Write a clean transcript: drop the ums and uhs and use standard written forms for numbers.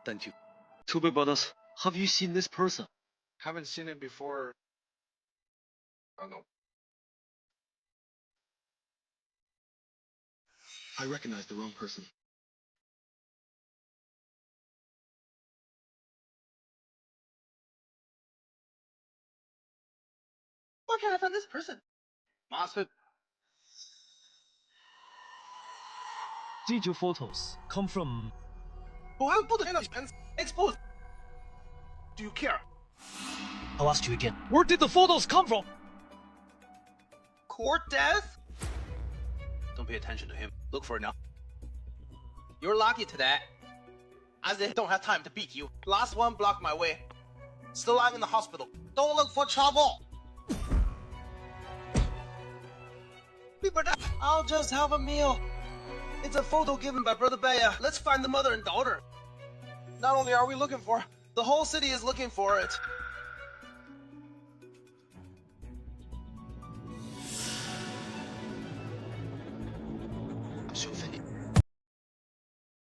Thank you. Too bad about us. Have you seen this person? Haven't seen it before. Oh no. I recognize the wrong person. Where can I find this person? Master. Did your photos come from... Why put the hand on his pants? Exposed. Do you care? I'll ask you again. Where did the photos come from? Court death? Don't pay attention to him. Look for it now. You're lucky today, as they don't have time to beat you. Last one blocked my way. Still lying in the hospital. Don't look for trouble. I'll just have a meal. It's a photo given by Brother Baya. Let's find the mother and daughter. Not only are we looking for, the whole city is looking for it. 小飞，